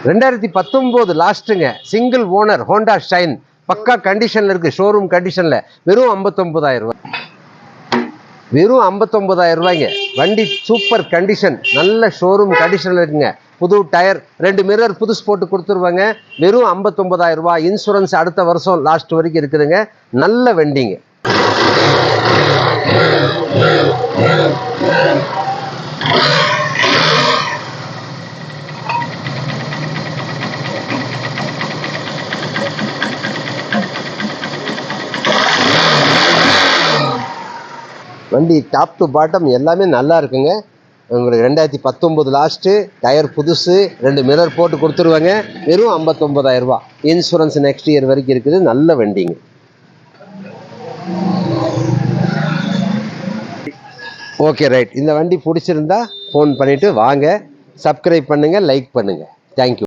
2019 லாஸ்ட்டுங்க. Single owner Honda shine, பக்கா கண்டிஷனில் இருக்குது, ஷோரூம் கண்டிஷனில். வெறும் 59,000 ரூபாய். வெறும் 59,000 ரூபாய்ங்க. வண்டி சூப்பர் கண்டிஷன், நல்ல ஷோரூம் கண்டிஷனில் இருக்குங்க. புது டயர், 2 மிரர் புதுசு போட்டு கொடுத்துருவாங்க. வெறும் 59,000 ரூபாய். இன்சூரன்ஸ் அடுத்த வருஷம் லாஸ்ட் வரைக்கும் இருக்குதுங்க. நல்ல வண்டிங்க. வண்டி டாப் டு பாட்டம் எல்லாமே நல்லா இருக்குங்க. உங்களுக்கு 2019 லாஸ்ட்டு, டயர் புதுசு, 2 மிரர் போட்டு கொடுத்துருவாங்க. வெறும் 59,000 ரூபா. இன்சூரன்ஸ் நெக்ஸ்ட் இயர் வரைக்கும் இருக்குது. நல்ல வண்டிங்க. Okay right. இந்த வண்டி பிடிச்சிருந்தா ஃபோன் பண்ணிவிட்டு வாங்க. சப்ஸ்கிரைப் பண்ணுங்கள், லைக் பண்ணுங்கள். தேங்க்யூ.